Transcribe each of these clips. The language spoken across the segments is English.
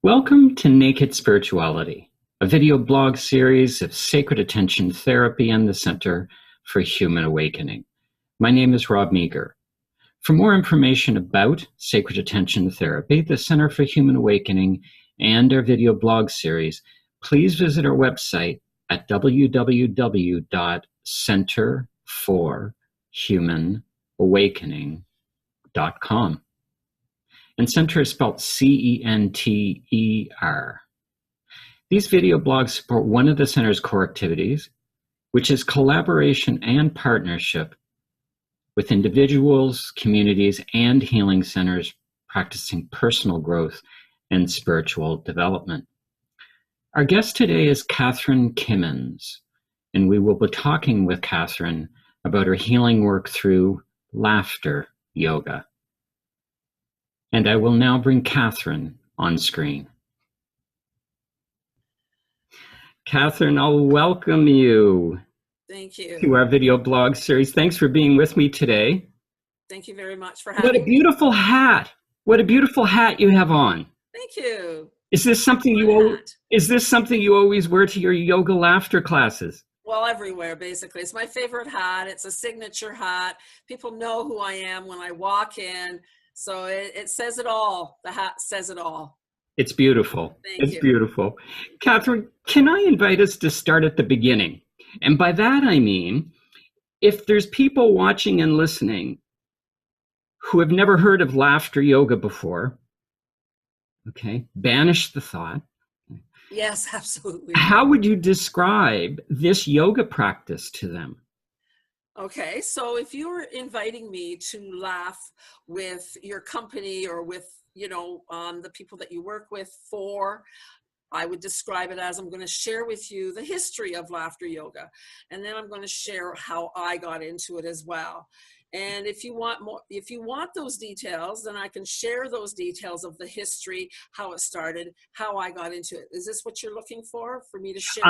Welcome to Naked Spirituality, a video blog series of sacred attention therapy and the Center for Human Awakening. My name is Rob Meager. For more information about sacred attention therapy, the Center for Human Awakening, and our video blog series, please visit our website at www.centerforhumanawakening.com. And center is spelled C-E-N-T-E-R. These video blogs support one of the center's core activities, which is collaboration and partnership with individuals, communities, and healing centers practicing personal growth and spiritual development. Our guest today is Kathryn Kimmins, and we will be talking with Kathryn about her healing work through laughter yoga. And I will now bring Kathryn on screen. Kathryn, I'll welcome you. Thank you. To our video blog series. Thanks for being with me today. Thank you very much for having me. What a beautiful hat. What a beautiful hat you have on. Thank you. Is this something you always wear to your yoga laughter classes? Well, everywhere, basically. It's my favorite hat. It's a signature hat. People know who I am when I walk in. So it says it all. The hat says it all. It's beautiful. Thank you. Beautiful. Kathryn, can I invite us to start at the beginning? And by that I mean, if there's people watching and listening who have never heard of laughter yoga before, okay, banish the thought. Yes, absolutely. How would you describe this yoga practice to them? Okay, so if you were inviting me to laugh with your company or with, the people that you work with I would describe it as I'm going to share with you the history of laughter yoga. And then I'm going to share how I got into it as well. And if you want those details, then I can share those details of the history, how it started, how I got into it. Is this what you're looking for me to share?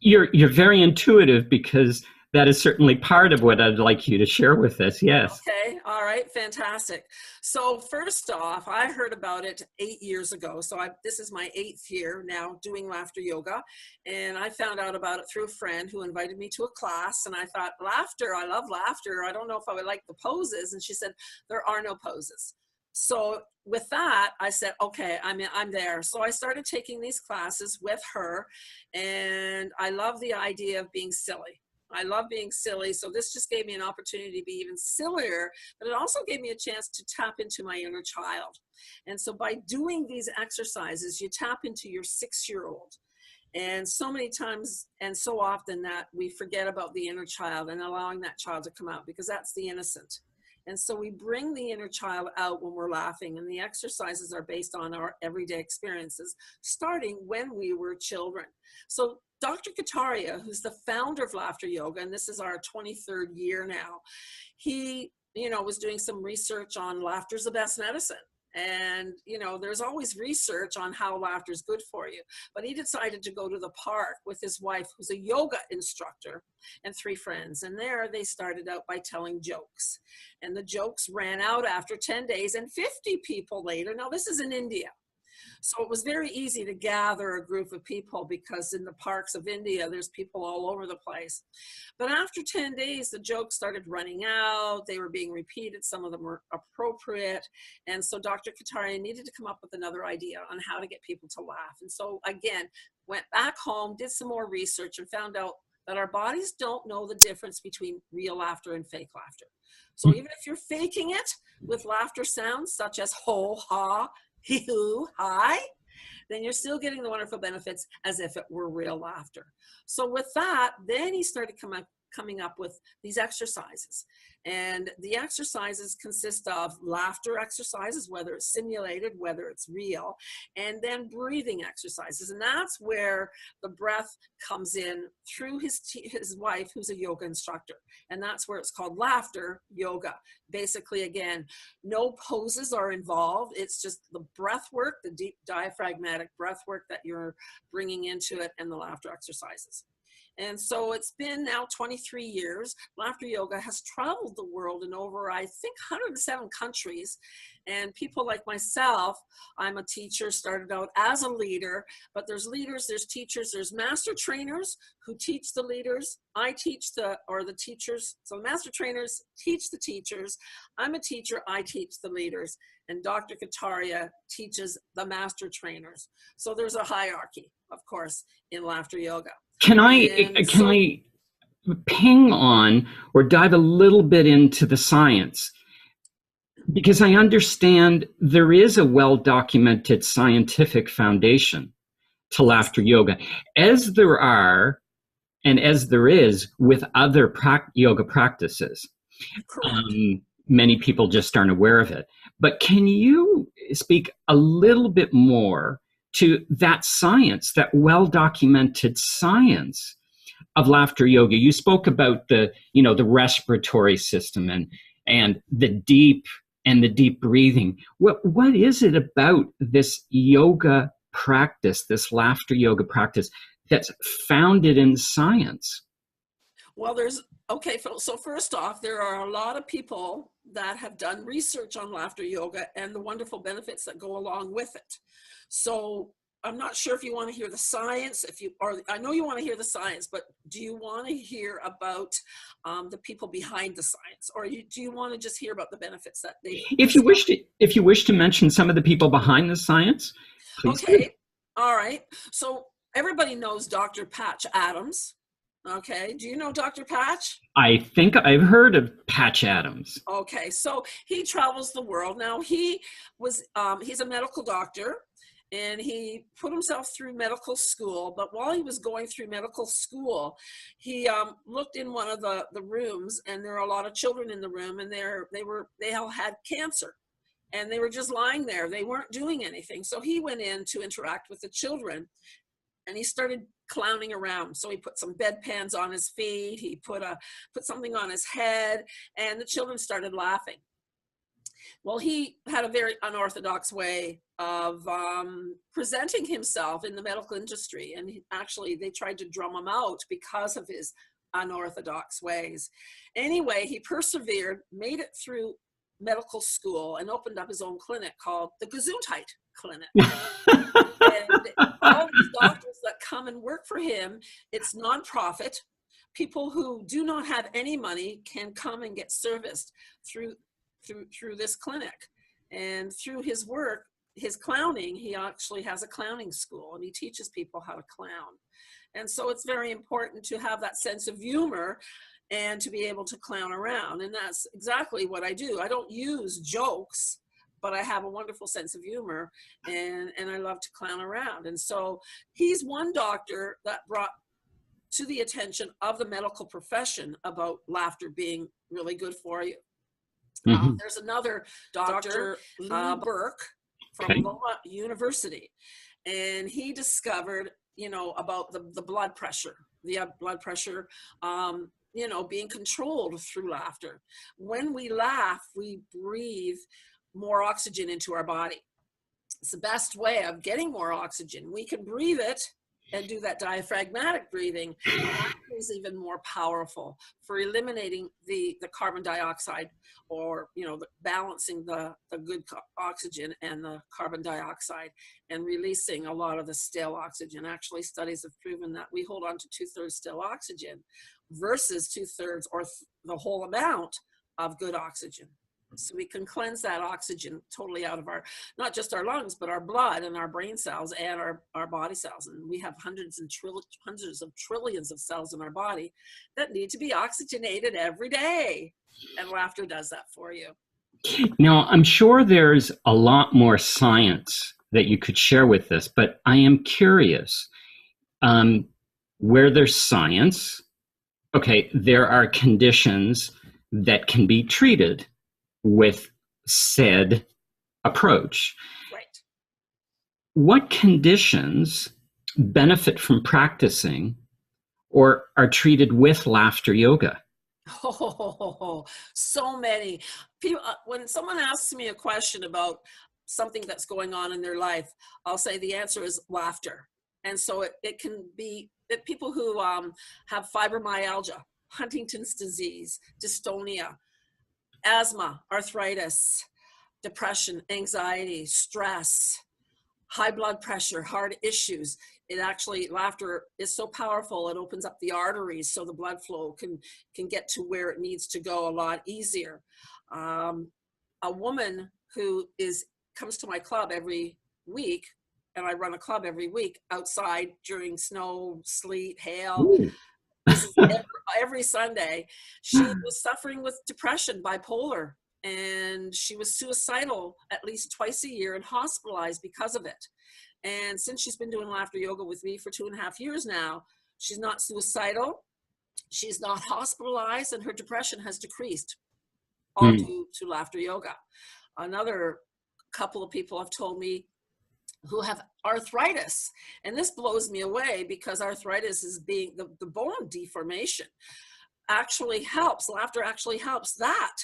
You're very intuitive, because that is certainly part of what I'd like you to share with us. Yes. Okay. All right. Fantastic. So first off, I heard about it 8 years ago. So this is my 8th year now doing laughter yoga. And I found out about it through a friend who invited me to a class. And I thought, laughter, I love laughter. I don't know if I would like the poses. And she said, there are no poses. So with that, I said, okay, I'm there. So I started taking these classes with her. And I love the idea of being silly. I love being silly. So this just gave me an opportunity to be even sillier, but it also gave me a chance to tap into my inner child. And so by doing these exercises, you tap into your 6-year-old. And so many times and so often that we forget about the inner child and allowing that child to come out, because that's the innocent. And so we bring the inner child out when we're laughing, and the exercises are based on our everyday experiences, starting when we were children. So Dr. Kataria, who's the founder of laughter yoga, and this is our 23rd year now, he, was doing some research on laughter's the best medicine. And, there's always research on how laughter is good for you. But he decided to go to the park with his wife, who's a yoga instructor, and 3 friends. And there they started out by telling jokes. And the jokes ran out after 10 days, and 50 people later. Now, this is in India. So it was very easy to gather a group of people, because in the parks of India, there's people all over the place. But after 10 days, the jokes started running out. They were being repeated. Some of them were appropriate. And so Dr. Kataria needed to come up with another idea on how to get people to laugh. And so again, went back home, did some more research, and found out that our bodies don't know the difference between real laughter and fake laughter. So even if you're faking it with laughter sounds such as ho, ha, hee-hoo, hi, then you're still getting the wonderful benefits as if it were real laughter. So with that, then he started coming up with these exercises. And the exercises consist of laughter exercises, whether it's simulated, whether it's real, and then breathing exercises. And that's where the breath comes in through his wife, who's a yoga instructor. And that's where it's called laughter yoga. Basically, again, no poses are involved. It's just the breath work, the deep diaphragmatic breath work that you're bringing into it, and the laughter exercises. And so it's been now 23 years. Laughter yoga has traveled the world in over, I think, 107 countries. And people like myself, I'm a teacher, started out as a leader, but there's leaders, there's teachers, there's master trainers who teach the leaders. I teach the teachers. So the master trainers teach the teachers. I'm a teacher, I teach the leaders. And Dr. Kataria teaches the master trainers. So there's a hierarchy, of course, in laughter yoga. Can I ping on or dive a little bit into the science? Because I understand there is a well-documented scientific foundation to laughter yoga, as there are and as there is with other yoga practices. Many people just aren't aware of it. But can you speak a little bit more to that science, that well-documented science of laughter yoga? You spoke about the respiratory system and the deep breathing. What is it about this yoga practice, this laughter yoga practice, that's founded in science? Well, so first off, there are a lot of people that have done research on laughter yoga and the wonderful benefits that go along with it. So I'm not sure if you want to hear the science, I know you want to hear the science, but do you want to hear about the people behind the science, or do you want to just hear about the benefits that they? If you wish to mention some of the people behind the science, please. Okay, do. All right. So everybody knows Dr. Patch Adams. Okay, do you know Dr. Patch? I think I've heard of Patch Adams. Okay, so he travels the world. Now he's a medical doctor, and he put himself through medical school. But while he was going through medical school, he looked in one of the rooms, and there were a lot of children in the room, and they all had cancer, and they were just lying there. They weren't doing anything. So he went in to interact with the children, and he started clowning around. So he put some bedpans on his feet, he put something on his head, and the children started laughing. Well, he had a very unorthodox way of presenting himself in the medical industry, and they tried to drum him out because of his unorthodox ways. Anyway, he persevered, made it through medical school, and opened up his own clinic called the Gesundheit Clinic. And all these doctors that come and work for him, it's nonprofit. People who do not have any money can come and get serviced through this clinic. And through his work, his clowning, he actually has a clowning school, and he teaches people how to clown. And so it's very important to have that sense of humor and to be able to clown around. And that's exactly what I do. I don't use jokes, but I have a wonderful sense of humor, and I love to clown around. And so he's one doctor that brought to the attention of the medical profession about laughter being really good for you. Mm-hmm. There's another Dr. Burke from Loma University, and he discovered, about the blood pressure, being controlled through laughter. When we laugh, we breathe more oxygen into our body. It's the best way of getting more oxygen. We can breathe it and do that diaphragmatic breathing. That is even more powerful for eliminating the carbon dioxide, or balancing the good oxygen and the carbon dioxide, and releasing a lot of the stale oxygen. Actually, studies have proven that we hold on to 2/3 stale oxygen versus 2/3 or the whole amount of good oxygen. So we can cleanse that oxygen totally out of not just our lungs, but our blood and our brain cells and our body cells. And we have hundreds of trillions of cells in our body that need to be oxygenated every day. And laughter does that for you. Now, I'm sure there's a lot more science that you could share with us, but I am curious, where there's science, okay, there are conditions that can be treated with said approach. Right. What conditions benefit from practicing or are treated with laughter yoga? Oh, so many. People, when someone asks me a question about something that's going on in their life, I'll say the answer is laughter. And so it can be that people who have fibromyalgia, Huntington's disease, dystonia, asthma, arthritis, depression, anxiety, stress, high blood pressure, heart issues. It actually, laughter is so powerful, it opens up the arteries so the blood flow can get to where it needs to go a lot easier. A woman who comes to my club every week, and I run a club every week outside during snow, sleet, hail. Ooh. This is every Sunday. She was suffering with depression, bipolar, and she was suicidal at least twice a year and hospitalized because of it. And since she's been doing laughter yoga with me for 2.5 years now, she's not suicidal, she's not hospitalized, and her depression has decreased, all due to laughter yoga. Another couple of people have told me who have arthritis, and this blows me away because arthritis is being the bone deformation actually helps. Laughter actually helps that.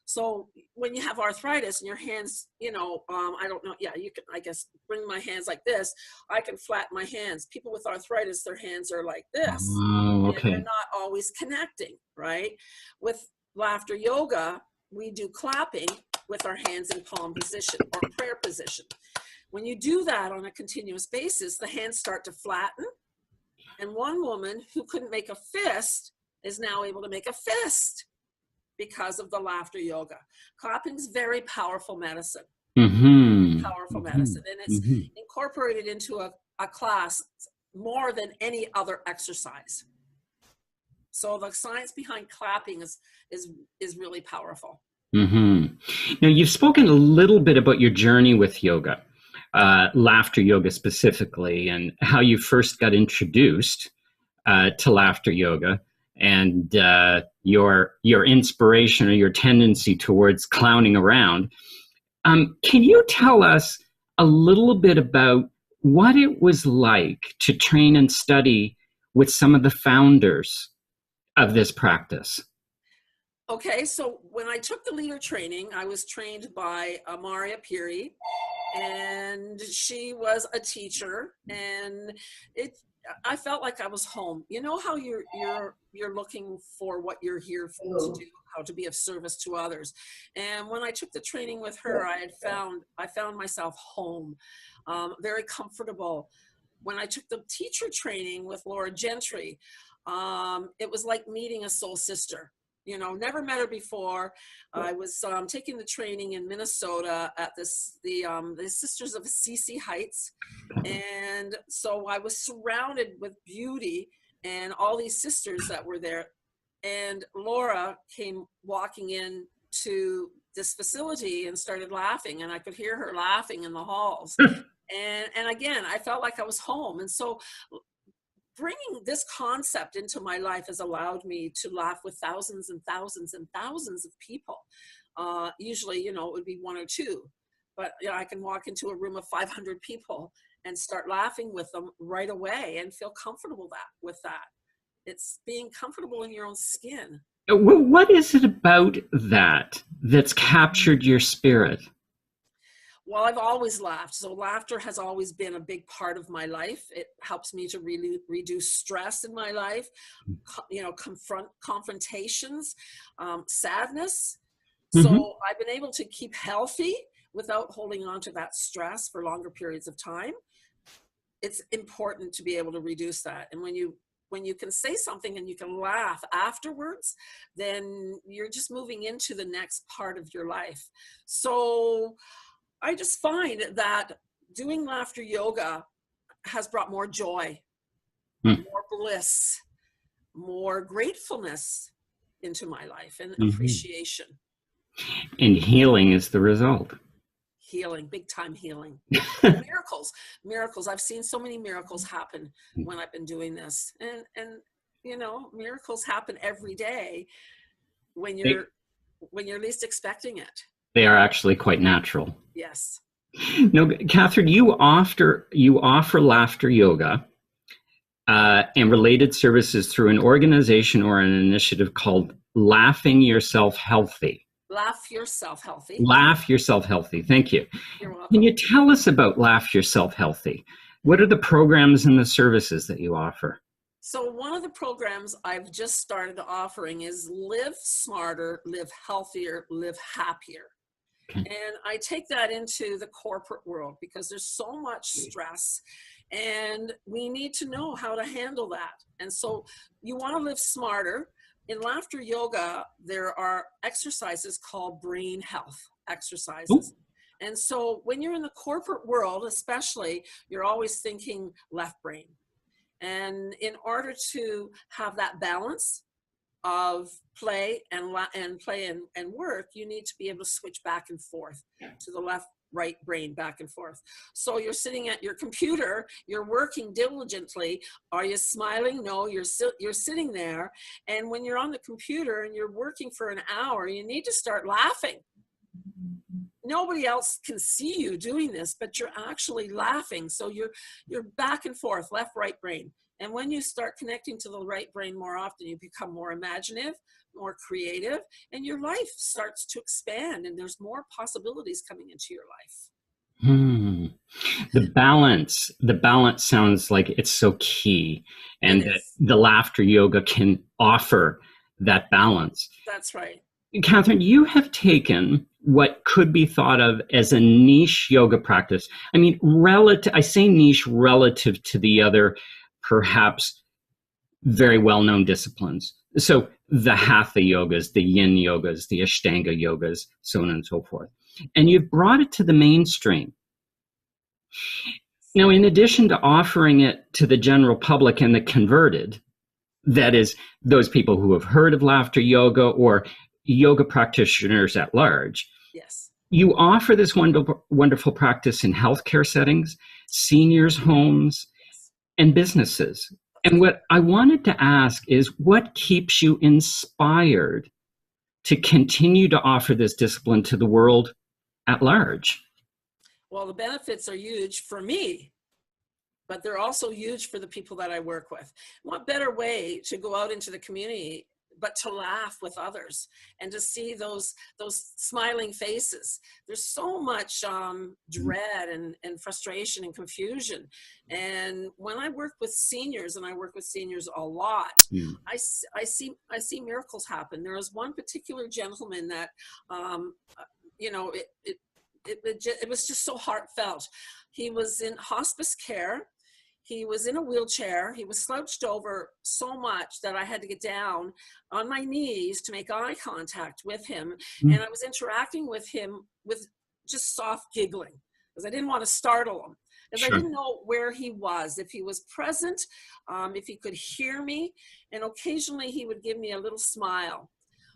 So when you have arthritis and your hands, I don't know, yeah, you can, I guess, bring my hands like this. I can flatten my hands. People with arthritis, their hands are like this. Oh, okay. And they're not always connecting, right? With laughter yoga, we do clapping with our hands in palm position or prayer position. When you do that on a continuous basis, the hands start to flatten. And one woman who couldn't make a fist is now able to make a fist because of the laughter yoga. Clapping is very powerful medicine. Powerful medicine. And it's incorporated into a class more than any other exercise. So the science behind clapping is really powerful. Now, you've spoken a little bit about your journey with yoga, laughter yoga specifically, and how you first got introduced to laughter yoga, and your inspiration or your tendency towards clowning around. Can you tell us a little bit about what it was like to train and study with some of the founders of this practice? Okay, so when I took the leader training, I was trained by Maria Piri, and she was a teacher, and I felt like I was home. You know how you're looking for what you're here to do, how to be of service to others. And when I took the training with her, I found myself home, very comfortable. When I took the teacher training with Laura Gentry, it was like meeting a soul sister. Never met her before. I was taking the training in Minnesota at the Sisters of Assisi Heights. And so I was surrounded with beauty and all these sisters that were there. And Laura came walking in to this facility and started laughing, and I could hear her laughing in the halls. And again, I felt like I was home. And so bringing this concept into my life has allowed me to laugh with thousands and thousands and thousands of people. Usually, it would be one or two, but I can walk into a room of 500 people and start laughing with them right away and feel comfortable with that. It's being comfortable in your own skin. What is it about that's captured your spirit? Well, I've always laughed. So laughter has always been a big part of my life. It helps me to really reduce stress in my life, confront confrontations, sadness. So I've been able to keep healthy without holding on to that stress for longer periods of time. It's important to be able to reduce that. And when you can say something and you can laugh afterwards, then you're just moving into the next part of your life. So I just find that doing laughter yoga has brought more joy, more bliss, more gratefulness into my life, and appreciation. And healing is the result. Healing, big time healing. Miracles. I've seen so many miracles happen when I've been doing this. And miracles happen every day when you're least expecting it. They are actually quite natural. Yes. No, Kathryn, you offer laughter yoga and related services through an organization or an initiative called Laughing Yourself Healthy. Laugh Yourself Healthy. Laugh Yourself Healthy. Thank you. You're welcome. Can you tell us about Laugh Yourself Healthy? What are the programs and the services that you offer? So one of the programs I've just started offering is Live Smarter, Live Healthier, Live Happier. Okay. And I take that into the corporate world because there's so much stress and we need to know how to handle that. And so you want to live smarter. In laughter yoga, there are exercises called brain health exercises. Ooh. And so when you're in the corporate world, especially, you're always thinking left brain. And in order to have that balance of play and work, you need to be able to switch back and forth to the left right brain, back and forth. So you're sitting at your computer, you're working diligently. Are you smiling? No, you're sitting there. And when you're on the computer and you're working for an hour, you need to start laughing. Nobody else can see you doing this, but you're actually laughing. So you're back and forth, left, right brain. And when you start connecting to the right brain more often, you become more imaginative, more creative, and your life starts to expand and there's more possibilities coming into your life. The balance sounds like it's so key, and that the laughter yoga can offer that balance. That's right. Kathryn, you have taken what could be thought of as a niche yoga practice. I mean, I say niche relative to the other, perhaps very well-known disciplines. So the hatha yogas, the yin yogas, the ashtanga yogas, so on and so forth. And you've brought it to the mainstream. Now, in addition to offering it to the general public and the converted, that is, those people who have heard of laughter yoga or yoga practitioners at large, yes, you offer this wonderful practice in healthcare settings, seniors' homes, and businesses. And what I wanted to ask is, what keeps you inspired to continue to offer this discipline to the world at large? Well, the benefits are huge for me, but they're also huge for the people that I work with. What better way to go out into the community but to laugh with others and to see those smiling faces. There's so much dread and frustration and confusion. And when I work with seniors, and I work with seniors a lot, I see miracles happen. There was one particular gentleman that, it was just so heartfelt. He was in hospice care. He was in a wheelchair. He was slouched over so much that I had to get down on my knees to make eye contact with him. And I was interacting with him with just soft giggling because I didn't want to startle him, because I didn't know where he was, if he was present, if he could hear me. And occasionally he would give me a little smile.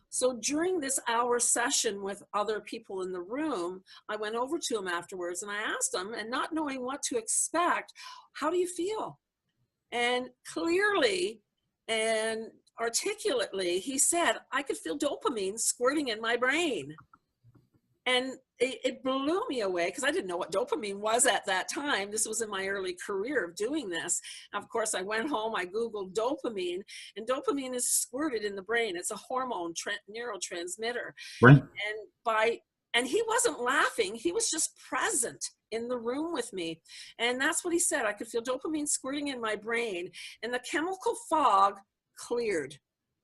So during this hour session with other people in the room, I went over to him afterwards and I asked him, and not knowing what to expect, how do you feel? And clearly and articulately, he said, I could feel dopamine squirting in my brain. And it blew me away because I didn't know what dopamine was at that time. This was in my early career of doing this. Of course, I went home, I Googled dopamine, and dopamine is squirted in the brain. It's a hormone neurotransmitter. Right. And he wasn't laughing. He was just present in the room with me. And that's what he said. I could feel dopamine squirting in my brain, and the chemical fog cleared.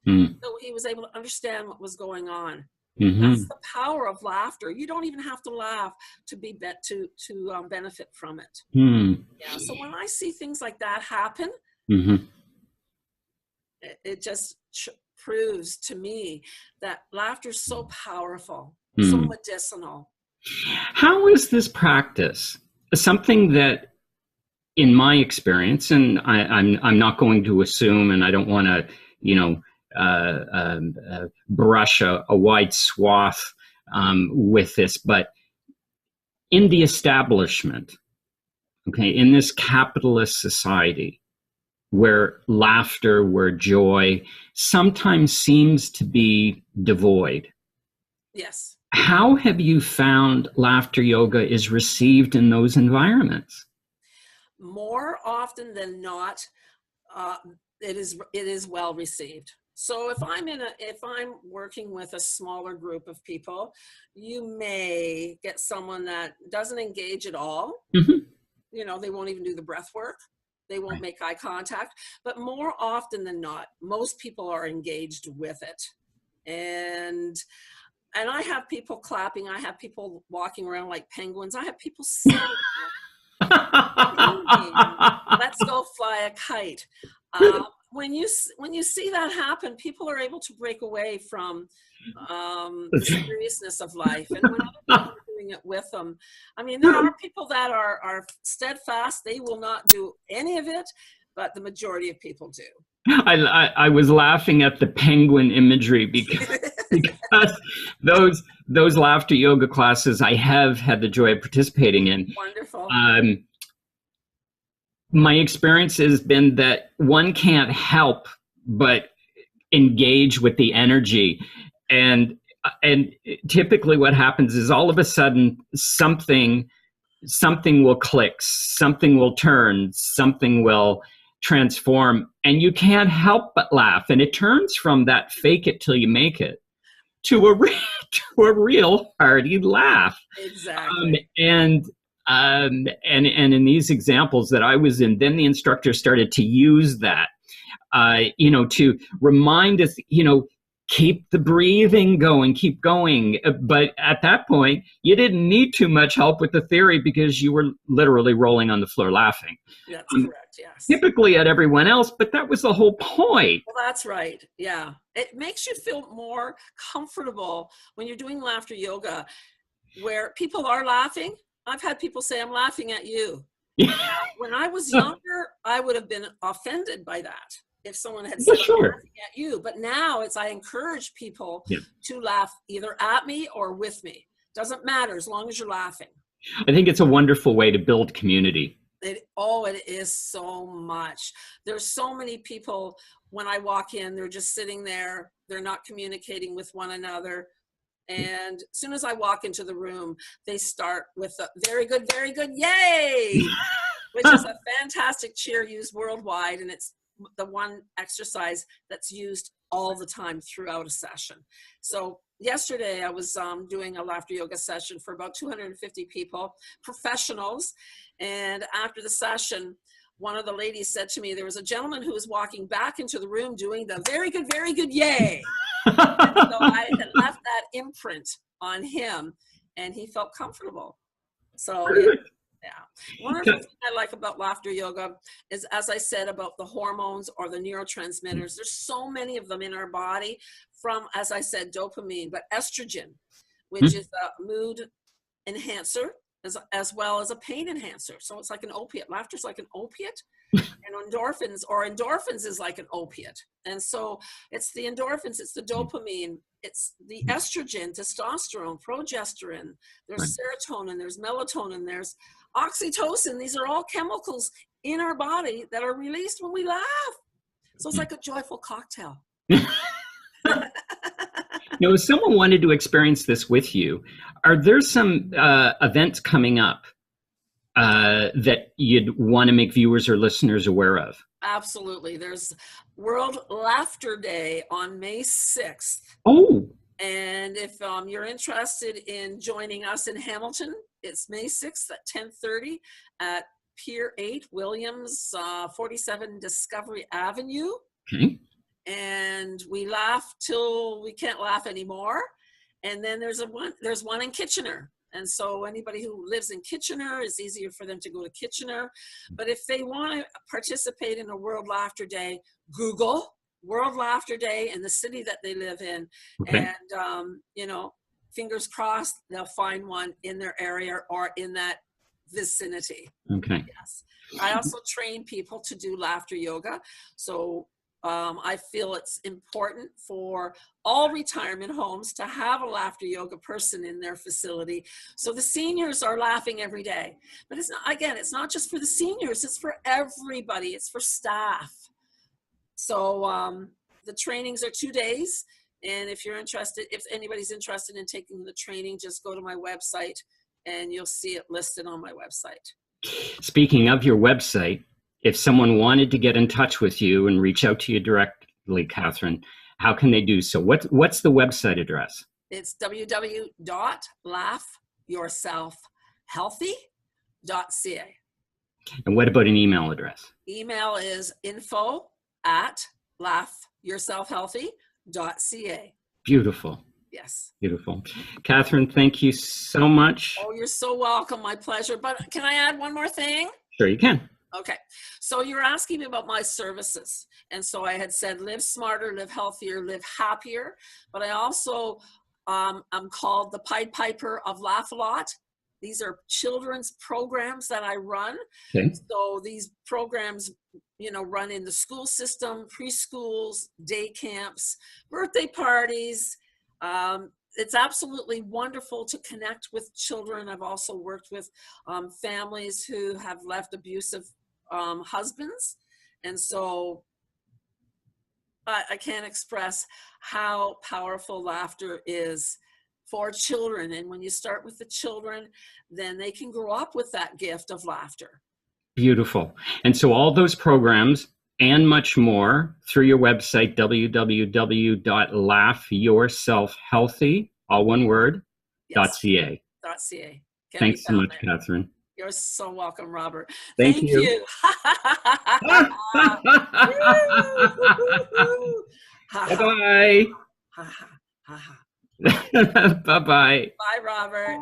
So he was able to understand what was going on. That's the power of laughter. You don't even have to laugh to benefit from it. Yeah. So when I see things like that happen, it just proves to me that laughter is so powerful, so medicinal. How is this practice something that, in my experience, and I'm not going to assume, and I don't want to, brush a wide swath with this, but in the establishment, in this capitalist society where laughter, where joy sometimes seems to be devoid. Yes. How have you found laughter yoga is received in those environments? More often than not, it is well received. So if I'm working with a smaller group of people, you may get someone that doesn't engage at all. they won't even do the breath work. They won't make eye contact. But more often than not, most people are engaged with it. And I have people clapping. I have people walking around like penguins. I have people singing. Let's go fly a kite. When you see that happen, people are able to break away from the seriousness of life. And when other people are doing it with them, I mean, there are people that are steadfast. They will not do any of it, but the majority of people do. I was laughing at the penguin imagery because those laughter yoga classes I have had the joy of participating in. Wonderful. My experience has been that one can't help but engage with the energy, and typically what happens is all of a sudden something will click, something will turn, something will transform, and you can't help but laugh. And it turns from that fake it till you make it to a real hearty laugh. Exactly. And in these examples that I was in, then the instructor started to use that, to remind us, keep the breathing going, keep going. But at that point, you didn't need too much help with the theory because you were literally rolling on the floor laughing. That's correct, yes. Typically at everyone else, but that was the whole point. Well, that's right, yeah. It makes you feel more comfortable when you're doing laughter yoga, where people are laughing. I've had people say, I'm laughing at you. Now, when I was younger, I would have been offended by that if someone had said, I'm laughing at you. But now I encourage people to laugh either at me or with me. Doesn't matter as long as you're laughing. I think it's a wonderful way to build community. It is so much. There's so many people, when I walk in, they're just sitting there. They're not communicating with one another. And as soon as I walk into the room, they start with a very good, yay, which is a fantastic cheer used worldwide. And it's the one exercise that's used all the time throughout a session. So yesterday I was doing a laughter yoga session for about 250 people, professionals. And after the session, one of the ladies said to me, there was a gentleman who was walking back into the room doing the very good, yay. So I had left that imprint on him and he felt comfortable. So one of the things I like about laughter yoga is, as I said, about the hormones or the neurotransmitters. There's so many of them in our body, from, as I said, dopamine, but estrogen, which is a mood enhancer as well as a pain enhancer. So it's like an opiate. Laughter's like an opiate. And endorphins is like an opiate. And so it's the endorphins, it's the dopamine, it's the estrogen, testosterone, progesterone, there's serotonin, there's melatonin, there's oxytocin. These are all chemicals in our body that are released when we laugh. So it's like a joyful cocktail. Now, if someone wanted to experience this with you, are there some events coming up that you'd want to make viewers or listeners aware of? Absolutely. There's World Laughter Day on May 6th. Oh. And if you're interested in joining us in Hamilton, it's May 6th at 10:30 at Pier 8, Williams, 47 Discovery Avenue. Okay. And we laugh till we can't laugh anymore. And then there's one in Kitchener. And so anybody who lives in Kitchener, it's easier for them to go to Kitchener. But if they want to participate in a World Laughter Day, Google World Laughter Day in the city that they live in. Okay. And, fingers crossed, they'll find one in their area or in that vicinity. Okay. Yes. I also train people to do laughter yoga. So I feel it's important for all retirement homes to have a laughter yoga person in their facility. So the seniors are laughing every day. But it's not just for the seniors, it's for everybody. It's for staff. So the trainings are 2 days. And if anybody's interested in taking the training, just go to my website and you'll see it listed on my website. Speaking of your website, if someone wanted to get in touch with you and reach out to you directly, Kathryn, how can they do so? What's the website address? It's www.laughyourselfhealthy.ca. And what about an email address? Email is info@laughyourselfhealthy.ca. Beautiful. Yes. Beautiful. Kathryn, thank you so much. Oh, you're so welcome. My pleasure. But can I add one more thing? Sure you can. Okay. So you're asking me about my services. And so I had said, live smarter, live healthier, live happier. But I also, I'm called the Pied Piper of Laugh A Lot. These are children's programs that I run. Okay. So these programs, run in the school system, preschools, day camps, birthday parties. It's absolutely wonderful to connect with children. I've also worked with families who have left abusive husbands. And so I can't express how powerful laughter is for children. And when you start with the children, then they can grow up with that gift of laughter. Beautiful. And so all those programs and much more through your website, www.laughyourselfhealthy, all one word, Yes. .ca. .ca. Thanks so much, Kathryn. You're so welcome, Robert. Thank you. Bye-bye. Bye-bye. Bye-bye. Bye, Robert.